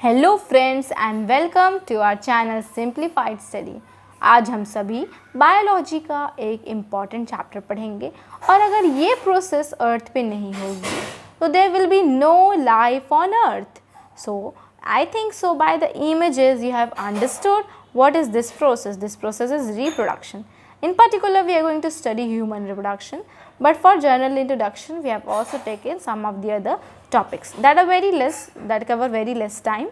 Hello friends and welcome to our channel Simplified Study. आज हम सभी बायोलॉजी का एक इम्पॉर्टेंट चैप्टर पढ़ेंगे और अगर ये प्रोसेस अर्थ पे नहीं होगी तो there will be no life on earth. So I think so by the images you have understood what is this process. This process is reproduction. In particular, we are going to study human reproduction, but for general introduction we have also taken some of the other topics that cover very less time.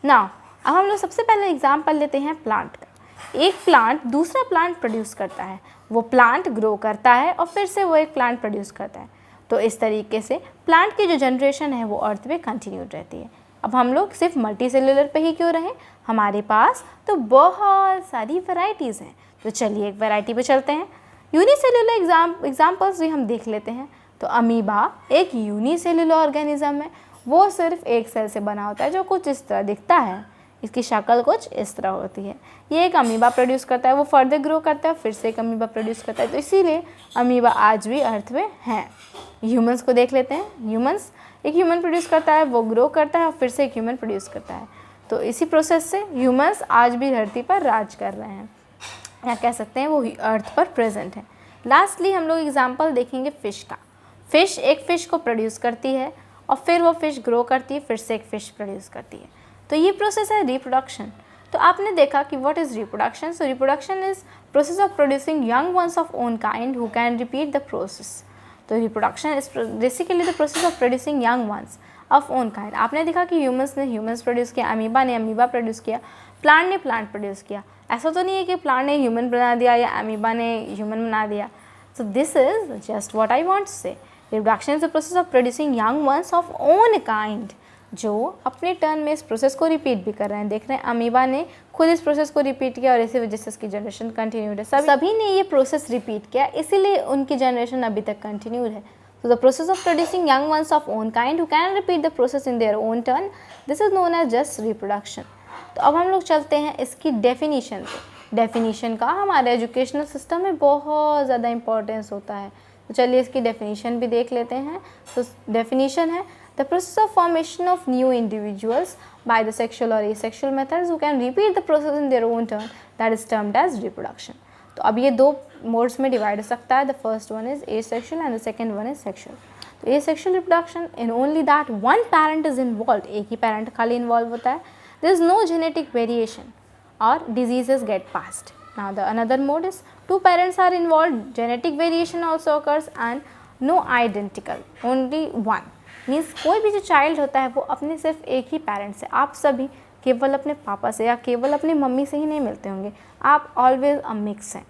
Now अब हम लोग सबसे पहले example लेते हैं plant का। एक plant दूसरा प्लांट प्रोड्यूस करता है, वो प्लांट ग्रो करता है और फिर से वो एक प्लांट प्रोड्यूस करता है। तो इस तरीके से प्लांट की जो जनरेशन है वो अर्थ पे कंटिन्यूड रहती है। अब हम लोग सिर्फ मल्टी सेलुलर पे ही क्यों रहें, हमारे पास तो बहुत सारी वैरायटीज़ हैं। तो चलिए एक वैरायटी पे चलते हैं। यूनिसेलुलर एग्जाम्पल्स भी हम देख लेते हैं। तो अमीबा एक यूनिसेलुलर ऑर्गेनिज्म है, वो सिर्फ एक सेल से बना होता है जो कुछ इस तरह दिखता है। इसकी शक्ल कुछ इस तरह होती है। ये एक अमीबा प्रोड्यूस करता है, वो फर्दर ग्रो करता है, फिर से एक अमीबा प्रोड्यूस करता है। तो इसीलिए अमीबा आज भी अर्थ में है। ह्यूमंस को देख लेते हैं। ह्यूमंस एक ह्यूमन प्रोड्यूस करता है, वो ग्रो करता है और फिर से एक ह्यूमन प्रोड्यूस करता है। तो इसी प्रोसेस से ह्यूमंस आज भी धरती पर राज कर रहे हैं, या कह सकते हैं वो अर्थ पर प्रेजेंट है। लास्टली हम लोग एग्जाम्पल देखेंगे फ़िश का। फ़िश एक फ़िश को प्रोड्यूस करती है और फिर वो फ़िश ग्रो करती है, फिर से एक फ़िश प्रोड्यूस करती है। तो ये प्रोसेस है रिप्रोडक्शन। तो आपने देखा कि what is reproduction. So reproduction is process of producing young ones of own kind who can repeat the process. तो reproduction is basically the process of producing young ones of own kind. आपने देखा कि humans ने humans produce किया, amoeba ने amoeba produce किया, plant ने plant produce किया। ऐसा तो नहीं है कि प्लांट ने ह्यूमन बना दिया या अमीबा ने ह्यूमन बना दिया। So this is just what I want to say. Reproduction is the process of producing young ones of own kind, जो अपने टर्न में इस प्रोसेस को रिपीट भी कर रहे हैं। देख रहे हैं अमीबा ने खुद इस प्रोसेस को रिपीट किया और इसी वजह से इसकी जनरेशन कंटिन्यूड है। सभी ने ये प्रोसेस रिपीट किया, इसीलिए उनकी जनरेशन अभी तक कंटिन्यूड है। So the process of producing young ones of own kind who can repeat the process in their own turn, this is known as just reproduction. तो अब हम लोग चलते हैं इसकी डेफिनीशन पे। डेफिनीशन का हमारे एजुकेशनल सिस्टम में बहुत ज़्यादा इंपॉर्टेंस होता है। तो चलिए इसकी डेफिनीशन भी देख लेते हैं। तो डेफिनीशन है the process of formation of new individuals by the sexual और asexual methods who can repeat the process in their own turn, that is termed as reproduction. तो अब ये दो मोड्स में डिवाइड हो सकता है। The first one is asexual and the second one is sexual. तो asexual reproduction in only that one parent is involve, एक ही पैरेंट खाली इन्वॉल्व होता है। There is no genetic variation और diseases get passed. Now the another mode is two parents are involve, genetic variation also occurs and no identical, only one. Means कोई भी जो child होता है वो अपने सिर्फ एक ही पेरेंट से, आप सभी केवल अपने पापा से या केवल अपनी मम्मी से ही नहीं मिलते होंगे, आप ऑलवेज अ मिक्स हैं।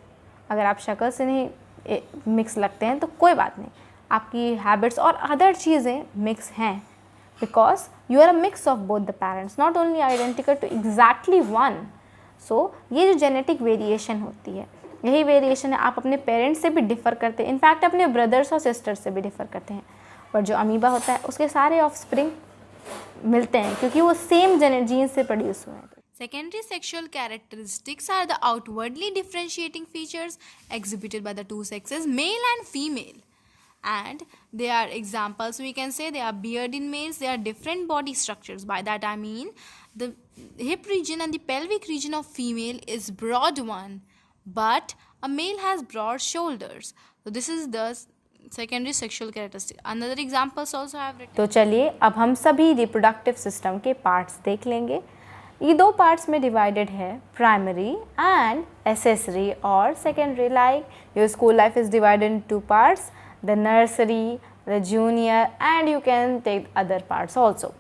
अगर आप शक्ल से नहीं मिक्स लगते हैं तो कोई बात नहीं, आपकी हैबिट्स और अदर चीज़ें मिक्स हैं, because you are a mix of both the parents, not only identical to exactly one. So ये जो जेनेटिक वेरिएशन होती है, यही वेरिएशन है। आप अपने पेरेंट्स से भी डिफ़र करते हैं, इनफैक्ट अपने ब्रदर्स और सिस्टर्स से भी डिफ़र करते हैं। पर जो अमीबा होता है उसके सारे ऑफस्प्रिंग मिलते हैं क्योंकि वो सेम जीन से प्रोड्यूस हुए हैं। Secondary sexual characteristics are the outwardly differentiating features exhibited by the two sexes, male and female. And they are examples, we can say they are beard in males, they are different body structures. By that I mean the hip region and the pelvic region of female is broad one, but a male has broad shoulders. So this is the secondary sexual characteristic. Another examples also I have written. तो चलिए अब हम सभी reproductive system के parts देख लेंगे। ये दो पार्ट्स में डिवाइडेड है, प्राइमरी एंड एसेसरी और secondary. Like your school life is divided into parts, the nursery, the junior and you can take other parts also.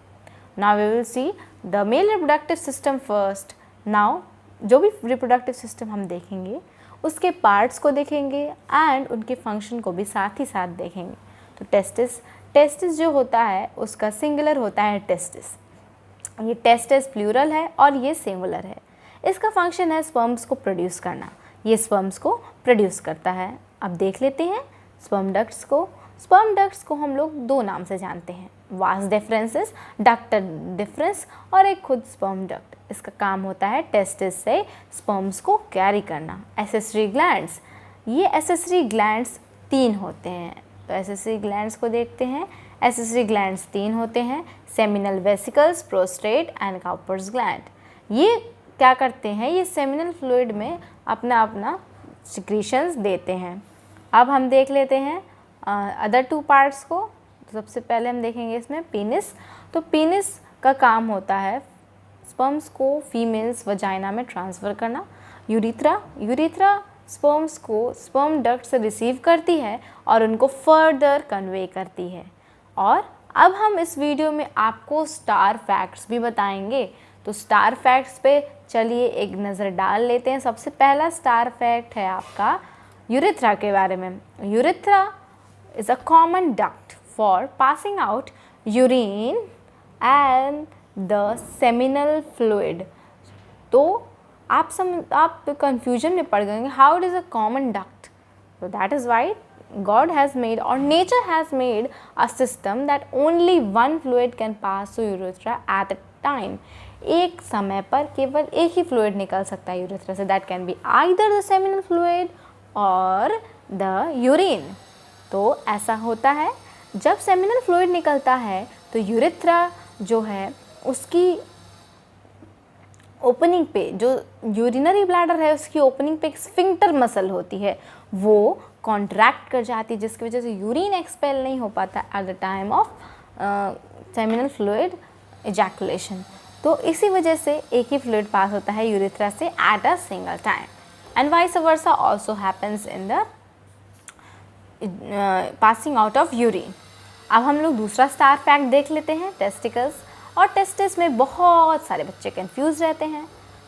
Now we will see the male reproductive system first. Now जो भी reproductive system हम देखेंगे उसके parts को देखेंगे and उनके function को भी साथ ही साथ देखेंगे। तो टेस्टिस जो होता है उसका सिंगुलर होता है टेस्टिस, ये टेस्टिस प्लूरल है और ये सिंगुलर है। इसका फंक्शन है स्पर्म्स को प्रोड्यूस करना, ये स्पर्म्स को प्रोड्यूस करता है। अब देख लेते हैं स्पर्म डक्ट्स को। स्पर्म डक्ट्स को हम लोग दो नाम से जानते हैं, वास डिफरेंसेस, डक्ट डिफरेंस और एक खुद स्पर्म डक्ट। इसका काम होता है टेस्टिस से स्पर्म्स को कैरी करना। एसेसरी ग्लैंड्स, ये एसेसरी ग्लैंड्स तीन होते हैं। तो एसेसरी ग्लैंड्स को देखते हैं। एसेसरी ग्लैंड्स 3 होते हैं, seminal vesicles, prostate and Cowper's gland. ये क्या करते हैं, ये सेमिनल फ्लूइड में अपना अपना सिक्रीशंस देते हैं। अब हम देख लेते हैं अदर 2 पार्ट्स को। तो सबसे पहले हम देखेंगे इसमें पीनिस। तो पीनिस का काम होता है स्पर्म्स को फीमेल्स वजाइना में ट्रांसफ़र करना। यूरिथ्रा स्पर्म्स को स्पर्म डक्ट से रिसीव करती है और उनको फर्दर कन्वे करती है। और अब हम इस वीडियो में आपको स्टार फैक्ट्स भी बताएंगे। तो स्टार फैक्ट्स पे चलिए एक नज़र डाल लेते हैं। सबसे पहला स्टार फैक्ट है आपका यूरिथ्रा के बारे में। Urethra is a common duct for passing out urine and the seminal fluid. तो आप कंफ्यूजन में पड़ गए, how it is a common duct. So that is why God has made or nature has made a system that only one fluid can pass through urethra at a time. एक समय पर केवल एक ही fluid निकल सकता है urethra से, that can be either the seminal fluid और द यूरिन। तो ऐसा होता है जब सेमिनल फ्लूइड निकलता है तो यूरेथ्रा जो है उसकी ओपनिंग पे, जो यूरिनरी ब्लैडर है उसकी ओपनिंग पे एक स्फिंक्टर मसल होती है, वो कॉन्ट्रैक्ट कर जाती है, जिसकी वजह से यूरिन एक्सपेल नहीं हो पाता eight the time of seminal fluid ejaculation. तो इसी वजह से एक ही फ्लूइड पास होता है यूरेथ्रा से at a single time. And vice versa also happens in the passing out of urine. अब हम लोग दूसरा स्टार फैक्ट देख लेते हैं, टेस्टिकल्स। और टेस्टिस में बहुत सारे बच्चे कंफ्यूज रहते हैं।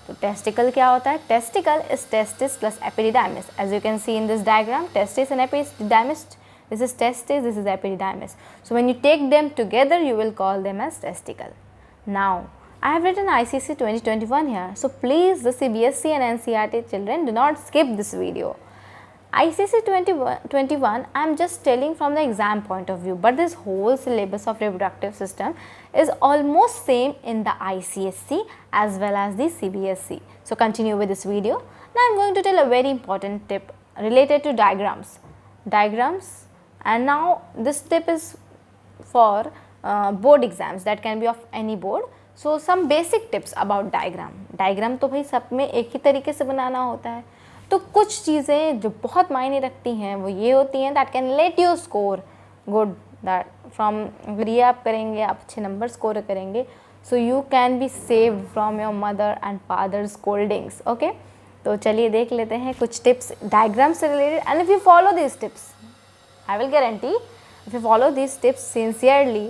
तो टेस्टिकल क्या होता है? Testicle is testis plus epididymis. As you can see in this diagram, testis and epididymis, this is testis, this is epididymis. So when you take them together you will call them as testicle. Now I have written ICC 2021 here, so please the CBSE and NCERT children do not skip this video. ICC 2021 I am just telling from the exam point of view, but this whole syllabus of reproductive system is almost same in the ICSE as well as the CBSE. So continue with this video. Now I am going to tell a very important tip related to diagrams. And now this tip is for board exams that can be of any board. So some basic tips about diagram तो भाई सब में एक ही तरीके से बनाना होता है। तो कुछ चीज़ें जो बहुत मायने रखती हैं वो ये होती हैं that can let you score good, that from अगर ये आप करेंगे आप अच्छे नंबर स्कोर करेंगे, so you can be saved from your mother and father's scoldings. Okay, तो चलिए देख लेते हैं कुछ टिप्स डायग्राम से related. And if you follow these tips, I will guarantee if you follow these tips sincerely,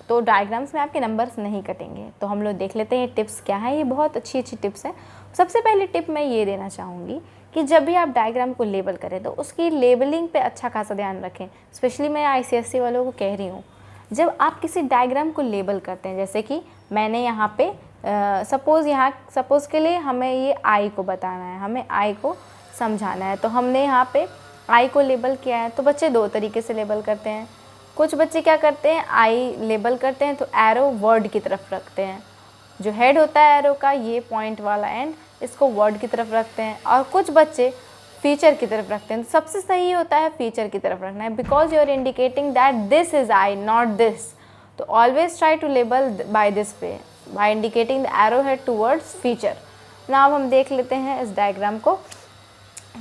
तो diagrams में आपके नंबर्स नहीं कटेंगे। तो हम लोग देख लेते हैं टिप्स क्या है। ये बहुत अच्छी टिप्स हैं। सबसे पहले टिप मैं ये देना चाहूँगी कि जब भी आप डायग्राम को लेबल करें तो उसकी लेबलिंग पे अच्छा खासा ध्यान रखें। स्पेशली मैं ICSE वालों को कह रही हूँ, जब आप किसी डायग्राम को लेबल करते हैं, जैसे कि मैंने यहाँ पे सपोज़ के लिए हमें ये आई को बताना है, हमें आई को समझाना है, तो हमने यहाँ पे आई को लेबल किया है। तो बच्चे 2 तरीके से लेबल करते हैं। कुछ बच्चे क्या करते हैं, आई लेबल करते हैं तो एरो वर्ड की तरफ रखते हैं, जो हेड होता है एरो का, ये पॉइंट वाला एंड, इसको वर्ड की तरफ रखते हैं। और कुछ बच्चे फीचर की तरफ रखते हैं। तो सबसे सही होता है फीचर की तरफ रखना है, because you are indicating that this is I not this. तो always try to label by this way, by indicating the arrow head towards feature. ना अब हम देख लेते हैं इस डायग्राम को।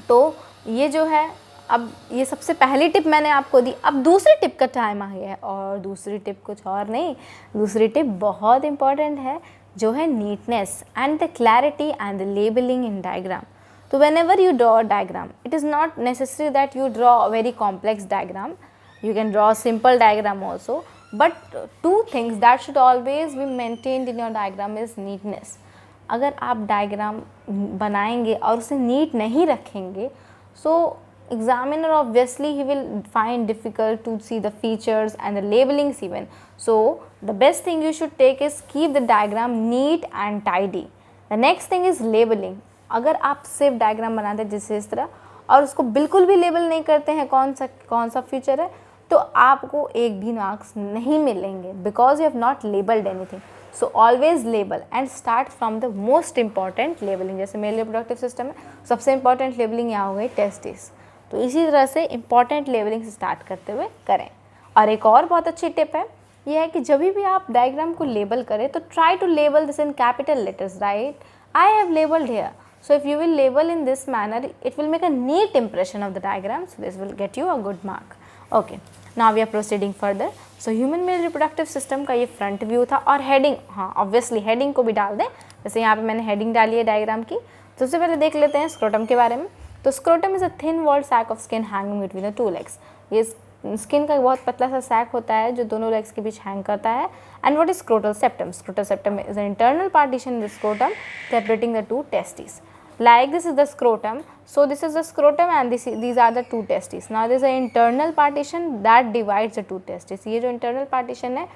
तो ये जो है, अब ये सबसे पहली टिप मैंने आपको दी। अब दूसरी टिप का टाइम आ गया है, और दूसरी टिप कुछ और नहीं, दूसरी टिप बहुत इंपॉर्टेंट है, जो है neatness and the clarity and the labelling in diagram. तो whenever you draw a diagram, it is not necessary that you draw a very complex diagram. You can draw a simple diagram also, but 2 things that should always be maintained in your diagram is neatness. अगर आप diagram बनाएंगे और उसे NEET नहीं रखेंगे, so examiner obviously he will find difficult to see the features and the labelings even. So the best thing you should take is keep the diagram neat and tidy. The next thing is labeling. अगर आप सिर्फ diagram बनाते हैं जैसे इस तरह और उसको बिल्कुल भी लेबल नहीं करते हैं कौन सा फीचर है, तो आपको एक भी मार्क्स नहीं मिलेंगे, because you have not labelled anything. So always label and start from the most important labelling. जैसे मेल रिप्रोडक्टिव सिस्टम में सबसे इंपॉर्टेंट लेबलिंग यहाँ हो गई टेस्टिस. तो इसी तरह से इंपॉर्टेंट लेबलिंग स्टार्ट करते हुए करें। और एक और बहुत अच्छी टिप है, ये है कि जब भी आप डायग्राम को लेबल करें तो try to label this in capital letters, right? I have labelled here, so if you will label in this manner, it will make a neat impression of the diagram, so this will get you a good mark. Okay, now we are proceeding further. So human male reproductive system का ये front view था, और heading, हाँ obviously heading को भी डाल दें, जैसे यहाँ पे मैंने हेडिंग डाली है डायग्राम की। तो सबसे पहले देख लेते हैं स्क्रोटम के बारे में। तो scrotum is a thin walled sac of skin hanging between the two legs. ये स्किन का बहुत पतला सा सैक होता है जो दोनों लेग्स के बीच हैंग करता है। And what is scrotal septum? Scrotal septum is an internal partition in the scrotum separating the two testes. Like this is the scrotum, so this is the scrotum and these are the two testes. Now there is an internal partition that divides the two testes. ये जो internal partition है,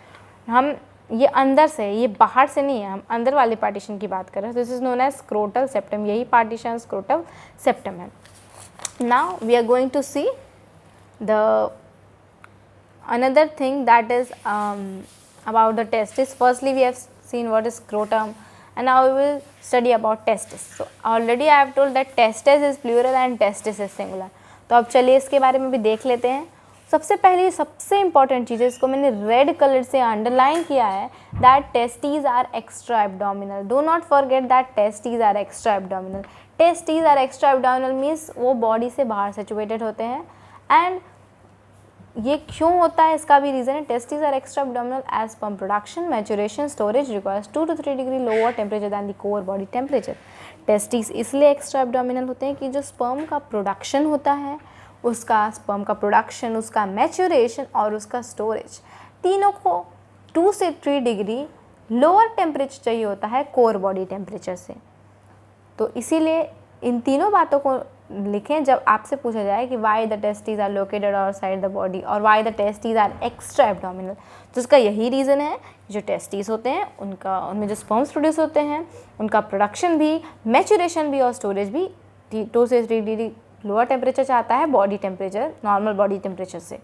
हम ये अंदर से, ये बाहर से नहीं है, हम अंदर वाले पार्टीशन की बात कर रहे हैं। This is known as scrotal septum, यही पार्टीशन स्क्रोटल सेप्टम है। Now we are going to see the another thing that is about the testis. Firstly we have seen what is scrotum, and now we will study about testis. So already I have told that testes is plural and testis is singular. तो अब चलिए इसके बारे में भी देख लेते हैं। सबसे पहले सबसे इंपॉर्टेंट चीज़ है, इसको मैंने रेड कलर से अंडरलाइन किया है, that testes are extra abdominal. Do not forget that testes are extra abdominal. Testes are extra abdominal means वो बॉडी से बाहर सिचुएटेड होते हैं। एंड ये क्यों होता है, इसका भी रीज़न है। Testes are extra abdominal as sperm production, maturation, storage requires 2 to 3 degree lower temperature than the core body temperature. Testes इसलिए एक्स्ट्रा एब्डोमिनल होते हैं कि जो स्पर्म का प्रोडक्शन होता है, उसका स्पर्म का प्रोडक्शन, उसका मैच्योरेशन और उसका स्टोरेज, तीनों को 2 से 3 डिग्री लोअर टेम्परेचर चाहिए होता है कोर बॉडी टेम्परेचर से। तो इसीलिए इन तीनों बातों को लिखें जब आपसे पूछा जाए कि why the testes are located outside the body और why the testes are extra abdominal. तो इसका यही रीज़न है, जो टेस्टीज होते हैं उनमें जो स्पर्म्स प्रोड्यूस होते हैं, उनका प्रोडक्शन भी, मैच्योरेशन भी और स्टोरेज भी 2 से 3 डिग्री लोअर टेम्परेचर चाहता है body temperature, normal body temperature से।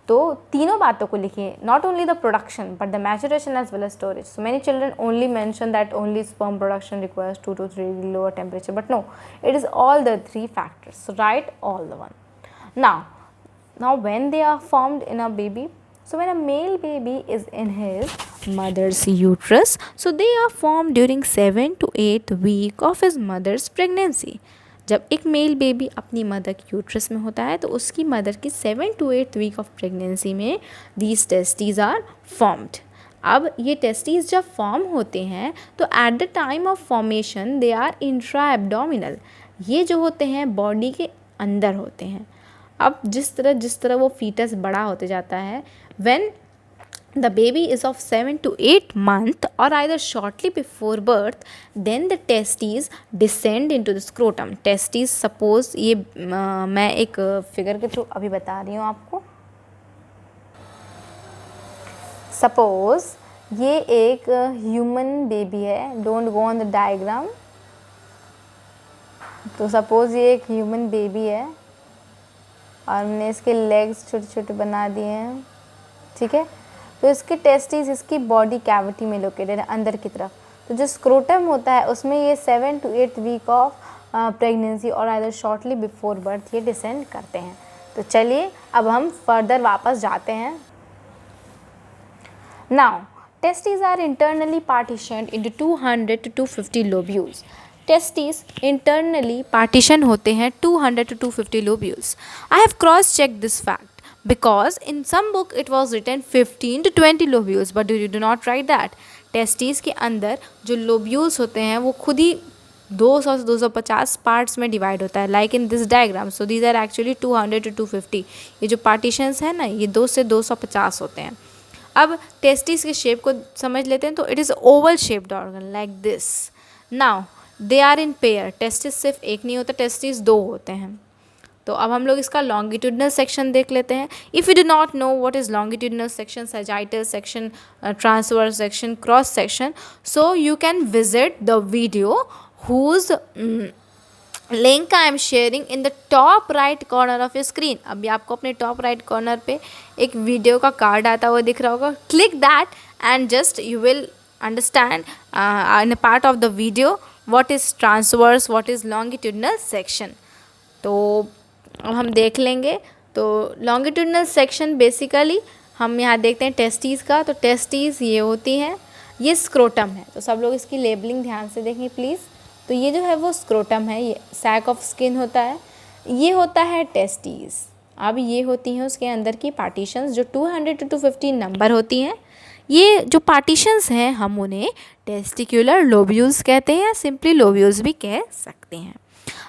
तो तीनों बातों को लिखिए, not only the production but the maturation as well as storage. So many children only mention that only sperm production requires 2 to 3 degree lower temperature, but no, it is all the 3 factors. So write all the one. Now when they are formed in a baby, so when a male baby is in his mother's uterus, so they are formed during 7 to 8 week of his mother's pregnancy. जब एक male baby अपनी mother की uterus में होता है तो उसकी mother की 7 to 8 वीक ऑफ प्रेगनेंसी में दीज टेस्टीज आर फॉर्म्ड। अब ये टेस्टीज जब फॉर्म होते हैं तो at the time of formation they are intra abdominal. ये जो होते हैं बॉडी के अंदर होते हैं। अब जिस तरह वो फीटस बड़ा होते जाता है, when the baby is of 7 to 8 months or either shortly before birth, then the testes descend into the scrotum. Testes suppose ये मैं एक फिगर के थ्रू अभी बता रही हूँ आपको। सपोज ये एक ह्यूमन बेबी है, don't go on the diagram. तो सपोज ये एक ह्यूमन बेबी है और हमने इसके लेग्स छोटे छोटे बना दिए हैं, ठीक है। तो इसके टेस्टिस इसकी बॉडी कैविटी में लोकेटेड है अंदर की तरफ। तो जो स्क्रोटम होता है उसमें ये 7 to 8 वीक ऑफ प्रेगनेंसी और आइदर शॉर्टली बिफोर बर्थ ये डिसेंड करते हैं। तो चलिए अब हम फर्दर वापस जाते हैं। Now testis are internally partitioned into 200 to 250 lobules. Testis internally partition होते हैं 200 to 250 lobules. I have cross check this fact because in some book it was written 15 to 20 lobules, but you do not write that. Testis के अंदर जो lobules होते हैं वो खुद ही 200 से 250 पार्ट्स में डिवाइड होता है, like in this diagram. So these are actually 200 to 250। ये जो पार्टीशंस हैं ना, ये 2 से 250 होते हैं। अब टेस्टिस के शेप को समझ लेते हैं। तो it is oval shaped organ like this. Now they are in pair. Testis सिर्फ एक नहीं होता, टेस्टिस 2 होते हैं। तो अब हम लोग इसका लॉन्गिट्यूडनल सेक्शन देख लेते हैं। If you do not know what is longitudinal section, sagittal section, transverse section, cross section, so you can visit the video whose link I am sharing in the top right corner of your screen. अभी आपको अपने top right corner पे एक video का card आता हुआ दिख रहा होगा। Click that and just you will understand in a part of the video what is transverse, what is longitudinal section. तो अब हम देख लेंगे। तो लॉन्गिट्यूडनल सेक्शन बेसिकली हम यहाँ देखते हैं टेस्टीज़ का। तो टेस्टीज़ ये होती हैं, ये स्क्रोटम है। तो सब लोग इसकी लेबलिंग ध्यान से देखें प्लीज़। तो ये जो है वो स्क्रोटम है, ये सैक ऑफ स्किन होता है, ये होता है टेस्टीज़। अब ये होती हैं उसके अंदर की पार्टीशंस जो 200 to 250 नंबर होती हैं। ये जो पार्टीशंस हैं हम उन्हें टेस्टिकुलर लोब्यूल्स कहते हैं या सिंपली लोब्यूल्स भी कह सकते हैं।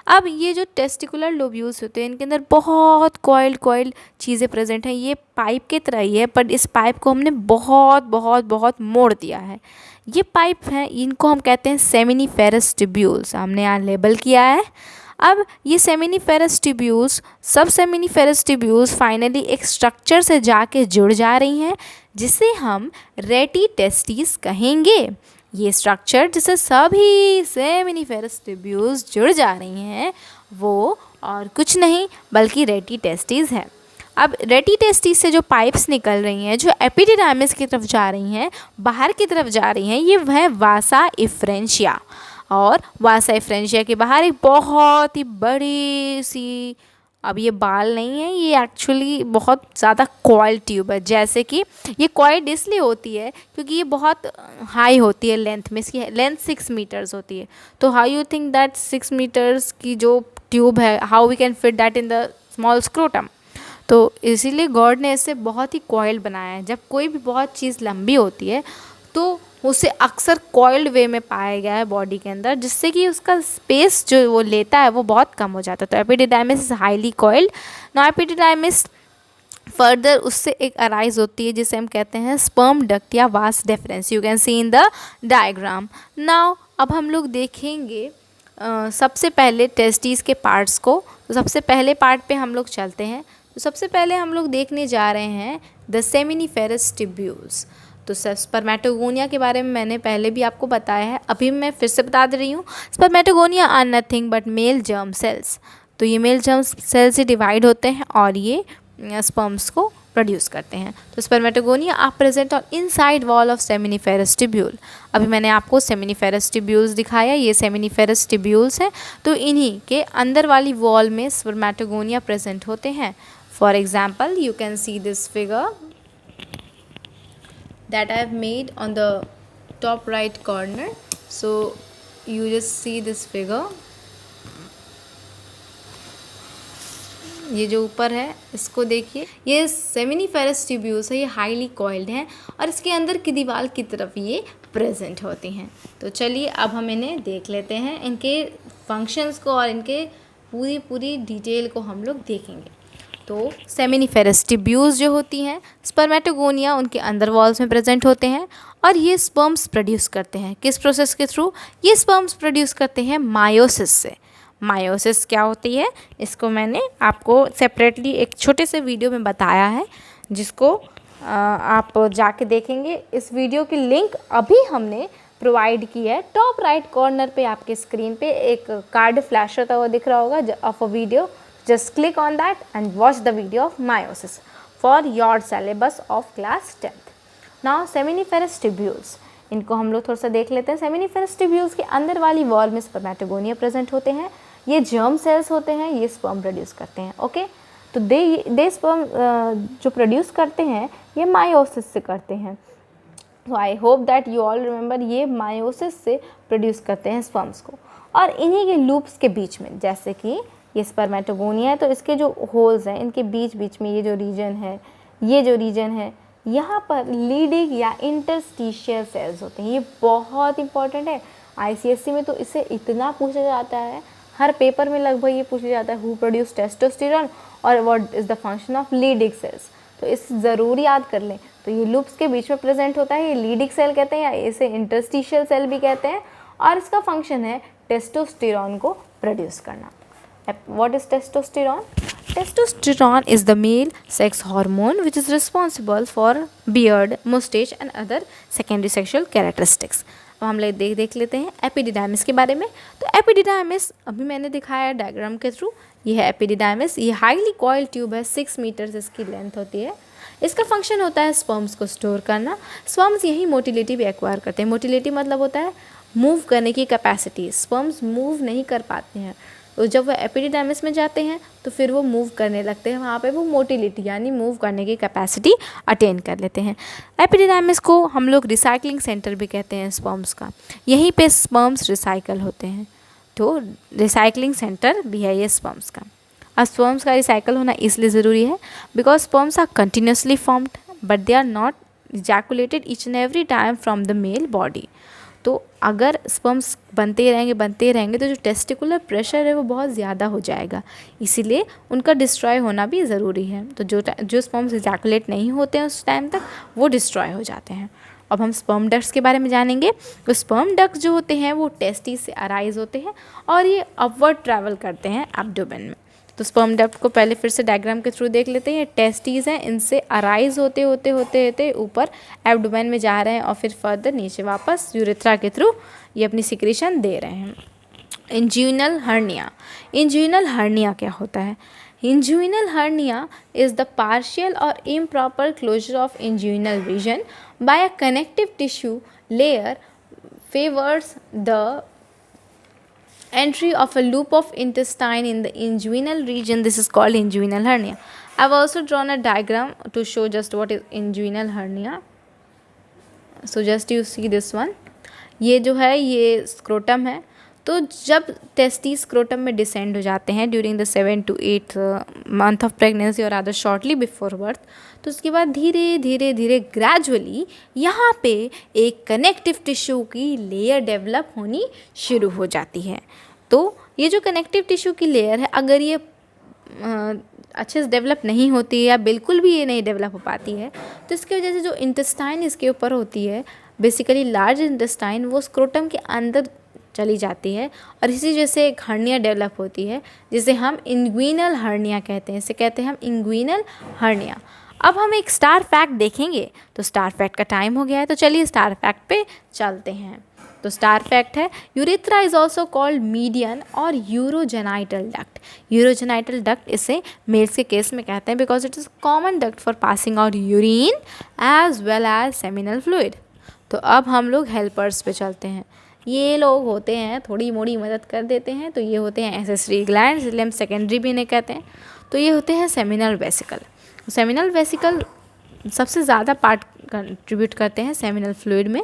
अब ये जो टेस्टिकुलर लोब्यूल्स होते हैं इनके अंदर बहुत कॉइल्ड चीज़ें प्रेजेंट हैं। ये पाइप की तरह ही है, पर इस पाइप को हमने बहुत मोड़ दिया है। ये पाइप हैं, इनको हम कहते हैं सेमिनिफेरस ट्यूब्यूल्स, हमने यहाँ लेबल किया है। अब ये सेमिनिफेरस ट्यूब्यूल्स, सब सेमिनिफेरस ट्यूब्यूल्स फाइनली एक स्ट्रक्चर से जाके जुड़ जा रही हैं जिसे हम रेटी टेस्टीज कहेंगे। ये स्ट्रक्चर जिसे सभी सेमिनिफेरस ट्यूब्यूल्स जुड़ जा रही हैं वो और कुछ नहीं बल्कि रेटी टेस्टीज है। अब रेटी टेस्टीज से जो पाइप्स निकल रही हैं, जो एपिडिडाइमिस की तरफ जा रही हैं, बाहर की तरफ जा रही हैं, ये है वासा इफ्रेंशिया। और वासा इफ्रेंशिया के बाहर एक बहुत ही बड़ी सी, अब ये बाल नहीं है, ये एक्चुअली बहुत ज़्यादा कॉइल ट्यूब है। जैसे कि ये कॉइल्ड इसलिए होती है क्योंकि ये बहुत हाई होती है लेंथ में, इसकी लेंथ 6 मीटर्स होती है। तो how you think that 6 metres की जो ट्यूब है, how we can fit that in the small scrotum. तो इसीलिए गॉड ने इसे बहुत ही कॉइल्ड बनाया है। जब कोई भी बहुत चीज़ लंबी होती है तो उसे अक्सर कॉइल्ड वे में पाया गया है बॉडी के अंदर, जिससे कि उसका स्पेस जो वो लेता है वो बहुत कम हो जाता है। तो epididymis is highly coiled. Now epididymis further उससे एक अराइज होती है जिसे हम कहते हैं स्पर्म डक्ट या vas deferens. You can see in the diagram. Now अब हम लोग देखेंगे सबसे पहले टेस्टीज़ के पार्ट्स को। तो सबसे पहले पार्ट पे हम लोग चलते हैं। तो सबसे पहले हम लोग देखने जा रहे हैं द सेमिनिफेरस ट्यूब्यूल्स। तो स्पर्मेटोगोनिया के बारे में मैंने पहले भी आपको बताया है, अभी मैं फिर से बता दे रही हूँ। Spermatogonia are nothing but male germ cells. तो ये मेल जर्म सेल से डिवाइड होते हैं और ये स्पर्म्स को प्रोड्यूस करते हैं। तो spermatogonia are present on inside wall of seminiferous tubule. अभी मैंने आपको सेमिनिफेरस ट्यूब्यूल्स दिखाया, ये सेमिनिफेरस ट्यूब्यूल्स हैं। तो इन्हीं के अंदर वाली वॉल में स्पर्मेटोगोनिया प्रेजेंट होते हैं। For example you can see this figure that I have made on the top right corner. So you just see this figure. ये जो ऊपर है इसको देखिए, ये सेमिनिफेरस ट्यूब्यूल्स है, ये हाईली कॉइल्ड हैं और इसके अंदर की दीवार की तरफ ये प्रेजेंट होती हैं। तो चलिए अब हम इन्हें देख लेते हैं, इनके फंक्शंस को और इनके पूरी डिटेल को हम लोग देखेंगे। तो सेमिनिफेरस ट्यूब्यूल्स जो होती हैं, स्पर्मेटोगोनिया उनके अंदर वॉल्स में प्रेजेंट होते हैं और ये स्पर्म्स प्रोड्यूस करते हैं। किस प्रोसेस के थ्रू? ये स्पर्म्स प्रोड्यूस करते हैं मायोसिस से। मायोसिस क्या होती है इसको मैंने आपको सेपरेटली एक छोटे से वीडियो में बताया है, जिसको आप जाके देखेंगे। इस वीडियो की लिंक अभी हमने प्रोवाइड की है। टॉप राइट कॉर्नर पे आपके स्क्रीन पे एक कार्ड फ्लैश होता हुआ दिख रहा होगा of a video. Just click on that and watch the video of meiosis for your syllabus of class 10th. Now seminiferous tubules, इनको हम लोग थोड़ा सा देख लेते हैं। सेमिनिफेरस ट्यूब्यूल्स के अंदर वाली वॉल में स्पर्मेटोगोनिया प्रेजेंट होते हैं। ये जर्म सेल्स होते हैं, ये स्पर्म प्रोड्यूस करते हैं। ओके, तो दे स्पर्म जो प्रोड्यूस करते हैं ये मायोसिस से करते हैं। तो I hope that you all remember, ये मायोसिस से प्रोड्यूस करते हैं स्पर्म्स को। और इन्हीं के लूप्स के बीच में, जैसे कि ये स्पर्मेटोगोनिया है तो इसके जो होल्स हैं इनके बीच में ये जो रीजन है यहाँ पर लीडिंग या इंटरस्टिशियल सेल्स होते हैं। ये बहुत इंपॉर्टेंट है। आईसीएससी में तो इसे इतना पूछा जाता है, हर पेपर में लगभग ये पूछा जाता है, हु प्रोड्यूस टेस्टोस्टेरोन और what is the function of Leydig cells. तो इस ज़रूर याद कर लें। तो ये लूप्स के बीच में प्रेजेंट होता है, ये लीडिंग सेल कहते हैं या इसे इंटरस्टिशियल सेल भी कहते हैं, और इसका फंक्शन है टेस्टोस्टेरोन को प्रोड्यूस करना। What is testosterone? Testosterone is the male sex hormone which is responsible for beard, mustache and other secondary sexual characteristics. अब हम लोग देख लेते हैं एपिडिडाइमिस के बारे में। तो एपिडिडाइमिस अभी मैंने दिखाया डायग्राम के थ्रू। ये है एपिडिडाइमिस, ये हाईली कॉइल ट्यूब है, 6 मीटर्स इसकी लेंथ होती है। इसका फंक्शन होता है स्पर्म्स को स्टोर करना। स्पर्म्स यही मोटिलिटी भी एक्वायर करते हैं। मोटिलिटी मतलब होता है मूव करने की कैपेसिटी। स्पर्म्स मूव नहीं कर पाते हैं तो जब वो एपिडिडाइमिस में जाते हैं तो फिर वो मूव करने लगते हैं, वहाँ पे वो मोटिलिटी यानी मूव करने की कैपेसिटी अटेन कर लेते हैं। एपिडिडाइमिस को हम लोग रिसाइकलिंग सेंटर भी कहते हैं स्पर्म्स का, यहीं पे स्पर्म्स रिसाइकल होते हैं, तो रिसाइकलिंग सेंटर भी है ये स्पर्म्स का। अब स्पर्म्स का रिसाइकल होना इसलिए ज़रूरी है because sperms are continuously formed but they are not ejaculated each and every time from the male body. तो अगर स्पर्म्स बनते रहेंगे तो जो टेस्टिकुलर प्रेशर है वो बहुत ज़्यादा हो जाएगा, इसीलिए उनका डिस्ट्रॉय होना भी ज़रूरी है। तो जो स्पर्म्स इजैकुलेट नहीं होते हैं उस टाइम तक वो डिस्ट्रॉय हो जाते हैं। अब हम स्पर्म डक्ट्स के बारे में जानेंगे। तो स्पर्म डक्ट्स जो होते हैं वो टेस्टिस से अराइज होते हैं और ये अपवर्ड ट्रैवल करते हैं एब्डोमेन में। तो स्पर्म डक्ट को पहले फिर से डायग्राम के थ्रू देख लेते हैं। ये टेस्टीज हैं, इनसे अराइज होते ऊपर एब्डोमेन में जा रहे हैं और फिर फर्दर नीचे वापस यूरेथ्रा के थ्रू ये अपनी सिक्रीशन दे रहे हैं। इंज्यूनल हर्निया क्या होता है? इंज्यूनल hernia is the partial or improper closure of inguinal region by a connective tissue layer favors the entry of a loop of intestine in the inguinal region. This is called inguinal hernia. I've also drawn a diagram to show just what is inguinal hernia. So just you see this one. ये जो है ये scrotum है। तो जब testis scrotum में descend हो जाते हैं during the 7 to 8 month of pregnancy और अदर शॉर्टली बिफोर बर्थ, तो उसके बाद धीरे धीरे ग्रेजुअली यहाँ पे एक कनेक्टिव टिश्यू की लेयर डेवलप होनी शुरू हो जाती है। तो ये जो कनेक्टिव टिश्यू की लेयर है, अगर ये अच्छे से डेवलप नहीं होती है या बिल्कुल भी ये नहीं डेवलप हो पाती है, तो इसकी वजह से जो इंटेस्टाइन इसके ऊपर होती है, बेसिकली लार्ज इंटेस्टाइन, वो स्क्रोटम के अंदर चली जाती है और इसी वजह से एक हर्निया डेवलप होती है जिसे हम इंग्विनल हर्निया कहते हैं। इसे कहते हैं हम इंग्विनल हर्निया। अब हम एक स्टार फैक्ट देखेंगे। तो स्टार फैक्ट का टाइम हो गया है, तो चलिए स्टार फैक्ट पे चलते हैं। तो स्टार फैक्ट है, urethra is also called median और यूरोजेनाइटल डक्ट। यूरोजेनाइटल डक्ट इसे मेल्स के केस में कहते हैं because it is common duct for passing out urine as well as seminal fluid. तो अब हम लोग हेल्पर्स पे चलते हैं। ये लोग होते हैं थोड़ी मोड़ी मदद कर देते हैं। तो ये होते हैं एसेसरी ग्लैंड्स, इसलिए हम सेकेंडरी भी इन्हें कहते हैं। तो ये होते हैं सेमिनल वेसिकल। सेमिनल वेसिकल सबसे ज़्यादा पार्ट कंट्रीब्यूट करते हैं सेमिनल फ्लूइड में।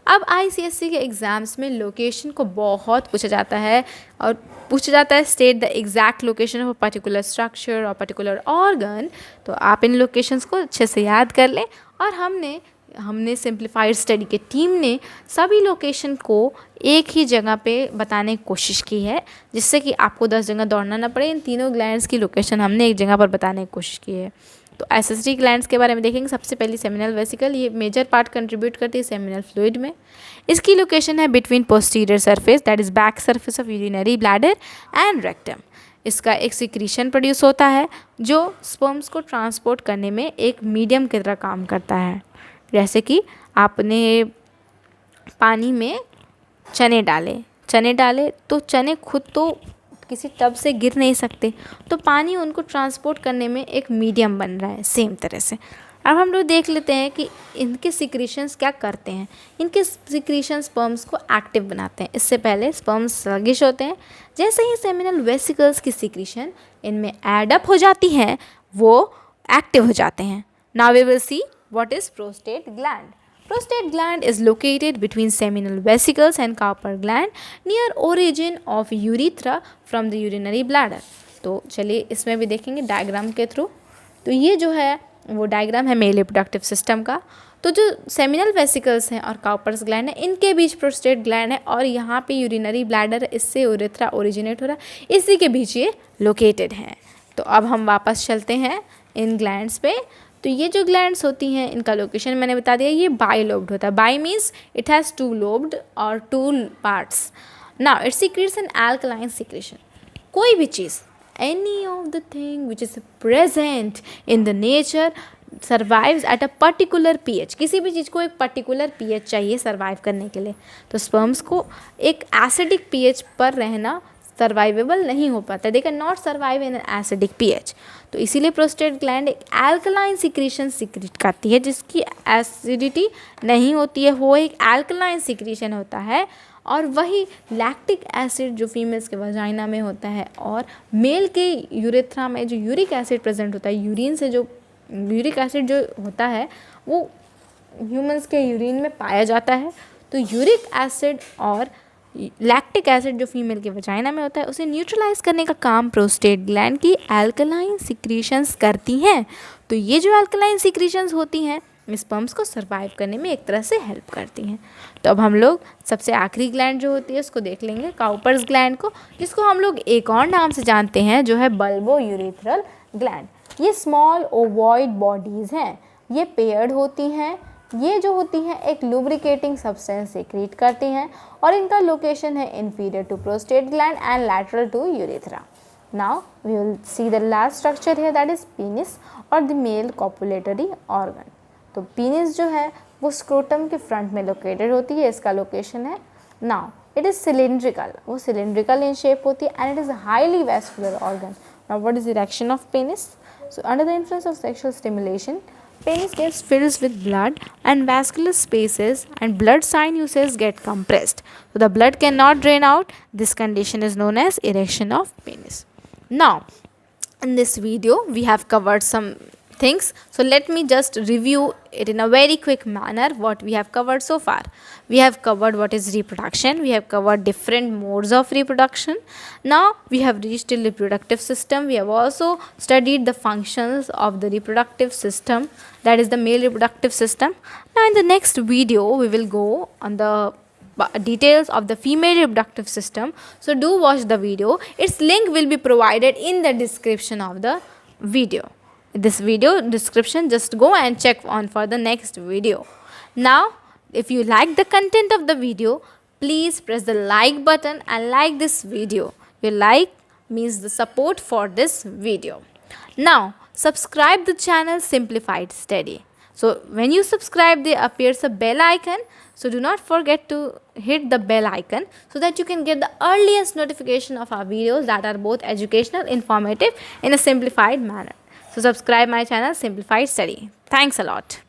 अब ICSE के एग्ज़ाम्स में लोकेशन को बहुत पूछा जाता है और पूछा जाता है state the exact location of particular structure और पर्टिकुलर ऑर्गन। तो आप इन लोकेशंस को अच्छे से याद कर लें। और हमने सिंप्लीफाइड स्टडी के टीम ने सभी लोकेशन को एक ही जगह पे बताने की कोशिश की है, जिससे कि आपको 10 जगह दौड़ना ना पड़े। इन तीनों ग्लैंड्स की लोकेशन हमने एक जगह पर बताने की कोशिश की है। तो एसेसरी ग्लैंड्स के बारे में देखेंगे। सबसे पहले सेमिनल वेसिकल, ये मेजर पार्ट कंट्रीब्यूट करती है सेमिनल फ्लूइड में। इसकी लोकेशन है between posterior surface, that is back surface of urinary bladder and rectum. इसका एक सिक्रीशन प्रोड्यूस होता है जो स्पर्म्स को ट्रांसपोर्ट करने में एक मीडियम की तरह काम करता है। जैसे कि आपने पानी में चने डाले तो चने खुद तो किसी टब से गिर नहीं सकते, तो पानी उनको ट्रांसपोर्ट करने में एक मीडियम बन रहा है। सेम तरह से अब हम लोग देख लेते हैं कि इनके सिक्रीशंस क्या करते हैं। इनके सिक्रीशन स्पर्म्स को एक्टिव बनाते हैं। इससे पहले स्पर्म्स स्लगिश होते हैं। जैसे ही सेमिनल वेसिकल्स की सिक्रीशन इनमें ऐड अप हो जाती हैं, वो एक्टिव हो जाते हैं। Now we will see what is prostate gland. Prostate gland is located between seminal vesicles and Cowper gland near origin of urethra from the urinary bladder. तो चलिए इसमें भी देखेंगे डायग्राम के थ्रू। तो ये जो है वो डायग्राम है मेल रिप्रोडक्टिव सिस्टम का। तो जो सेमिनल वेसिकल्स हैं और काउपर्स ग्लैंड है, इनके बीच प्रोस्टेट ग्लैंड है और यहाँ पे यूरिनरी ब्लैडर है, इससे यूरेथ्रा ओरिजिनेट हो रहा है, इसी के बीच ये लोकेटेड हैं। तो अब हम वापस चलते हैं इन ग्लैंड्स पे। तो ये जो ग्लैंड्स होती हैं इनका लोकेशन मैंने बता दिया, ये बाइलोब्ड होता है। Bi means it has 2 lobed और 2 parts. Now it secretes an alkaline secretion. कोई भी चीज़, any of the thing which is present in the nature survives at a particular pH। किसी भी चीज़ को एक पर्टिकुलर pH चाहिए सर्वाइव करने के लिए। तो स्पर्म्स को एक एसिडिक pH पर रहना सर्वाइवेबल नहीं हो पाता, they can not survive in an acidic pH। तो इसीलिए प्रोस्टेट ग्लैंड एक एल्कलाइन सिक्रीशन सिक्रीट करती है जिसकी एसिडिटी नहीं होती है, वो एक एल्कलाइन सिक्रीशन होता है और वही लैक्टिक एसिड जो फीमेल्स के वजाइना में होता है और मेल के यूरेथ्रा में जो यूरिक एसिड प्रेजेंट होता है, यूरिन से जो यूरिक एसिड जो होता है वो ह्यूमंस के यूरिन में पाया जाता है। तो यूरिक एसिड और लैक्टिक एसिड जो फीमेल के वजाइना में होता है उसे न्यूट्रलाइज करने का काम प्रोस्टेट ग्लैंड की एल्कलाइन सिक्रीशंस करती हैं। तो ये जो एल्कलाइन सिक्रीशंस होती हैं स्पर्म्स को सर्वाइव करने में एक तरह से हेल्प करती हैं। तो अब हम लोग सबसे आखिरी ग्लैंड जो होती है उसको देख लेंगे, काउपर्स ग्लैंड को, जिसको हम लोग एक और नाम से जानते हैं जो है बल्बो यूरेथ्रल ग्लैंड। ये स्मॉल ओवॉइड बॉडीज़ हैं, ये पेयर्ड होती हैं, ये जो होती हैं एक लुब्रिकेटिंग सब्सटेंस सेक्रेट करती हैं और इनका लोकेशन है inferior to prostate gland and lateral to urethra. Now we will see the last structure here, that is penis और द मेल कॉपुलेटरी ऑर्गन। तो पीनिस जो है वो स्क्रोटम के फ्रंट में लोकेटेड होती है, इसका लोकेशन है। नाउ इट इज सिलिंड्रिकल, वो सिलिंड्रिकल इन शेप होती है and it is highly vascular organ. Now what is erection of penis? So under the influence of sexual stimulation, penis gets filled with blood and vascular spaces and blood sinuses get compressed. So the blood cannot drain out. This condition is known as erection of penis. Now, in this video, we have covered some things. So let me just review it in a very quick manner what we have covered so far. We have covered what is reproduction. We have covered different modes of reproduction. Now we have reached the reproductive system. We have also studied the functions of the reproductive system, that is the male reproductive system. Now in the next video we will go on the details of the female reproductive system. So do watch the video. Its link will be provided in the description of the video. This video description, just go and check on for the next video. Now if you like the content of the video, please press the like button and like this video. Your like means the support for this video. Now subscribe the channel Simplified Study. So when you subscribe, there appears a bell icon, so do not forget to hit the bell icon so that you can get the earliest notification of our videos that are both educational, informative in a simplified manner. So subscribe my channel Simplified Study. Thanks a lot.